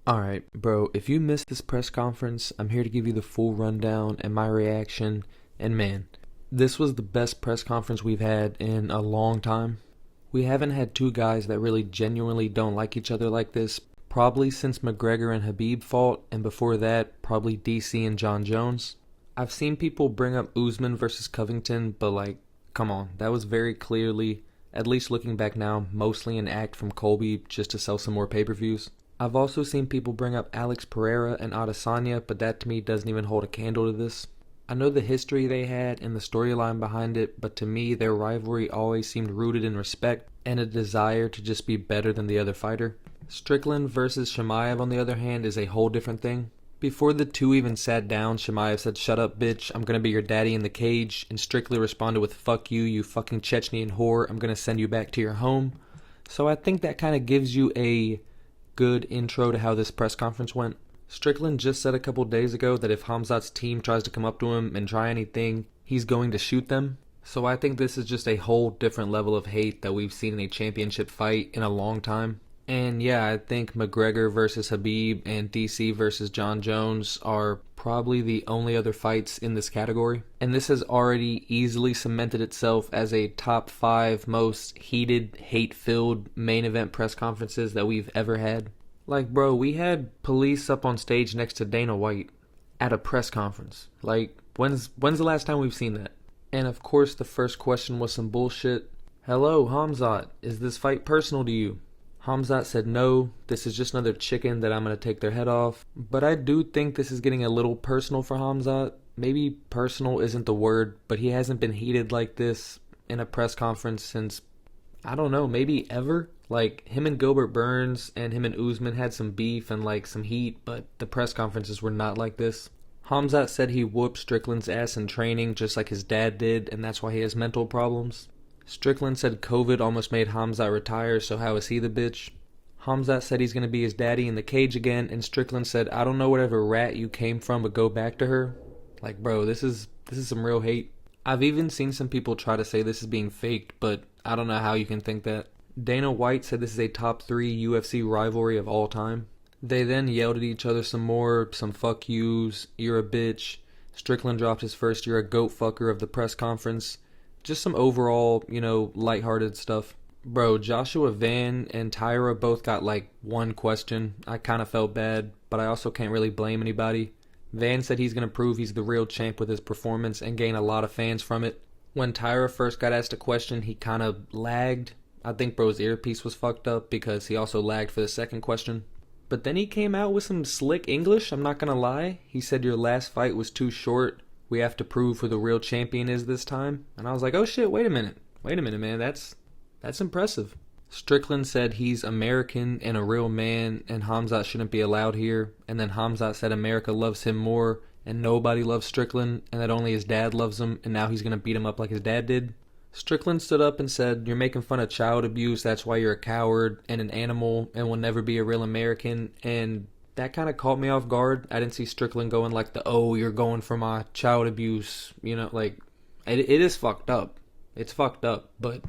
Alright, bro, if you missed this press conference, I'm here to give you the full rundown and my reaction. And man, this was the best press conference we've had in a long time. We haven't had two guys that really genuinely don't like each other like this, probably since McGregor and Habib fought, and before that, probably DC and John Jones. I've seen people bring up Usman versus Covington, but come on, that was very clearly, at least looking back now, mostly an act from Colby just to sell some more pay-per-views. I've also seen people bring up Alex Pereira and Adesanya, but that to me doesn't even hold a candle to this. I know the history they had and the storyline behind it, but to me their rivalry always seemed rooted in respect and a desire to just be better than the other fighter. Strickland versus Chimaev, on the other hand, is a whole different thing. Before the two even sat down, Chimaev said, "Shut up, bitch, I'm gonna be your daddy in the cage," and Strickland responded with, "Fuck you, you fucking Chechnyan whore, I'm gonna send you back to your home." So I think that kind of gives you a good intro to how this press conference went. Strickland just said a couple days ago that if Khamzat's team tries to come up to him and try anything, he's going to shoot them. So I think this is just a whole different level of hate that we've seen in a championship fight in a long time. And yeah, I think McGregor versus Habib and DC versus John Jones are probably the only other fights in this category. And this has already easily cemented itself as a top 5 most heated, hate-filled main event press conferences that we've ever had. Bro, we had police up on stage next to Dana White at a press conference. When's the last time we've seen that? And of course, the first question was some bullshit. "Hello, Khamzat, is this fight personal to you?" Khamzat said, "No, this is just another chicken that I'm going to take their head off." But I do think this is getting a little personal for Khamzat. Maybe personal isn't the word, but he hasn't been heated like this in a press conference since, I don't know, maybe ever. Him and Gilbert Burns and him and Usman had some beef and some heat, but the press conferences were not like this. Khamzat said he whooped Strickland's ass in training just like his dad did, and that's why he has mental problems. Strickland said COVID almost made Khamzat retire, so how is he the bitch? Khamzat said he's going to be his daddy in the cage again, and Strickland said, "I don't know whatever rat you came from, but go back to her." Bro, this is some real hate. I've even seen some people try to say this is being faked, but I don't know how you can think that. Dana White said this is a top 3 UFC rivalry of all time. They then yelled at each other some more, some fuck yous, "You're a bitch." Strickland dropped his first "you're a goat fucker" of the press conference. Just some overall, lighthearted stuff. Bro, Joshua Van and Tyra both got one question. I kind of felt bad, but I also can't really blame anybody. Van said he's going to prove he's the real champ with his performance and gain a lot of fans from it. When Tyra first got asked a question, he kind of lagged. I think bro's earpiece was fucked up because he also lagged for the second question. But then he came out with some slick English, I'm not gonna lie. He said, "Your last fight was too short. We have to prove who the real champion is this time." And I was like, oh shit, wait a minute, man, that's impressive. Strickland said he's American and a real man and Khamzat shouldn't be allowed here. And then Khamzat said America loves him more and nobody loves Strickland and that only his dad loves him and now he's gonna beat him up like his dad did. Strickland stood up and said, "You're making fun of child abuse, that's why you're a coward and an animal and will never be a real American." And that kind of caught me off guard. I didn't see Strickland going "Oh, you're going for my child abuse," it is fucked up. It's fucked up, but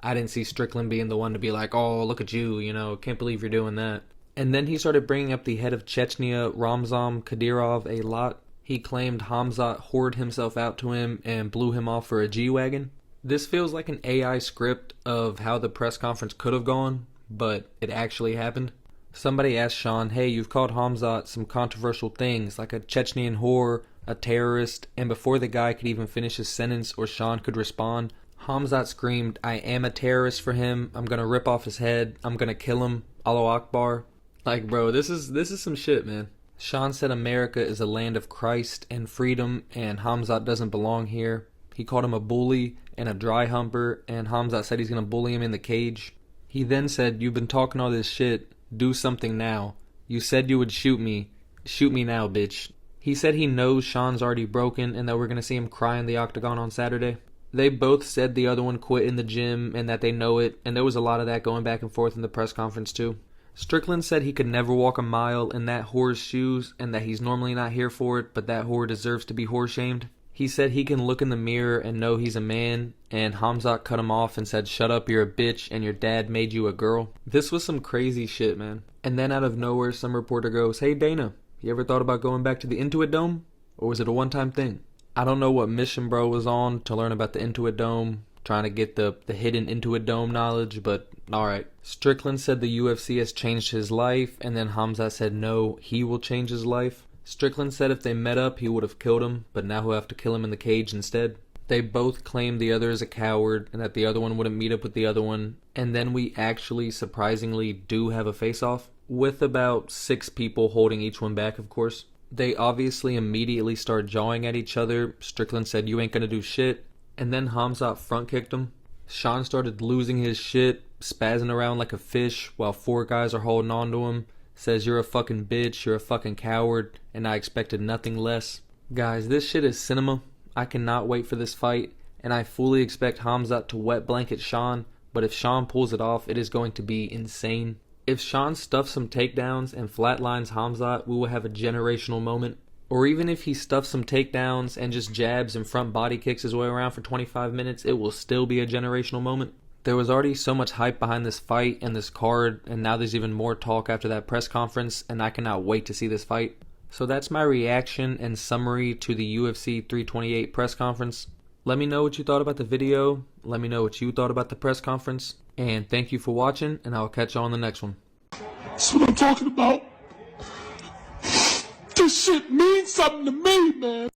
I didn't see Strickland being the one to be like, "Oh, look at you, can't believe you're doing that." And then he started bringing up the head of Chechnya, Ramzan Kadyrov, a lot. He claimed Khamzat whored himself out to him and blew him off for a G-Wagon. This feels like an AI script of how the press conference could have gone, but it actually happened. Somebody asked Sean, "Hey, you've called Khamzat some controversial things, like a Chechnyan whore, a terrorist," and before the guy could even finish his sentence or Sean could respond, Khamzat screamed, "I am a terrorist for him, I'm gonna rip off his head, I'm gonna kill him, Allahu Akbar." Bro, this is some shit, man. Sean said America is a land of Christ and freedom, and Khamzat doesn't belong here. He called him a bully and a dry humper, and Khamzat said he's going to bully him in the cage. He then said, "You've been talking all this shit, do something now. You said you would shoot me now, bitch." He said he knows Sean's already broken and that we're going to see him cry in the octagon on Saturday. They both said the other one quit in the gym and that they know it, and there was a lot of that going back and forth in the press conference too. Strickland said he could never walk a mile in that whore's shoes and that he's normally not here for it, but that whore deserves to be whore-shamed. He said he can look in the mirror and know he's a man, and Khamzat cut him off and said, "Shut up, you're a bitch, and your dad made you a girl." This was some crazy shit, man. And then out of nowhere, some reporter goes, "Hey Dana, you ever thought about going back to the Intuit Dome? Or was it a one-time thing?" I don't know what mission bro was on to learn about the Intuit Dome, trying to get the hidden Intuit Dome knowledge, but alright. Strickland said the UFC has changed his life, and then Khamzat said no, he will change his life. Strickland said if they met up, he would have killed him, but now he'll have to kill him in the cage instead. They both claimed the other is a coward, and that the other one wouldn't meet up with the other one, and then we actually, surprisingly, do have a face-off, with about 6 people holding each one back, of course. They obviously immediately start jawing at each other. Strickland said, "You ain't gonna do shit," and then Khamzat front kicked him. Sean started losing his shit, spazzing around like a fish while 4 guys are holding on to him. Says, "You're a fucking bitch, you're a fucking coward, and I expected nothing less." Guys, this shit is cinema. I cannot wait for this fight, and I fully expect Khamzat to wet blanket Sean, but if Sean pulls it off, it is going to be insane. If Sean stuffs some takedowns and flatlines Khamzat, we will have a generational moment. Or even if he stuffs some takedowns and just jabs and front body kicks his way around for 25 minutes, it will still be a generational moment. There was already so much hype behind this fight and this card, and now there's even more talk after that press conference, and I cannot wait to see this fight. So that's my reaction and summary to the UFC 328 press conference. Let me know what you thought about the video. Let me know what you thought about the press conference. And thank you for watching, and I'll catch you on the next one. That's what I'm talking about. This shit means something to me, man.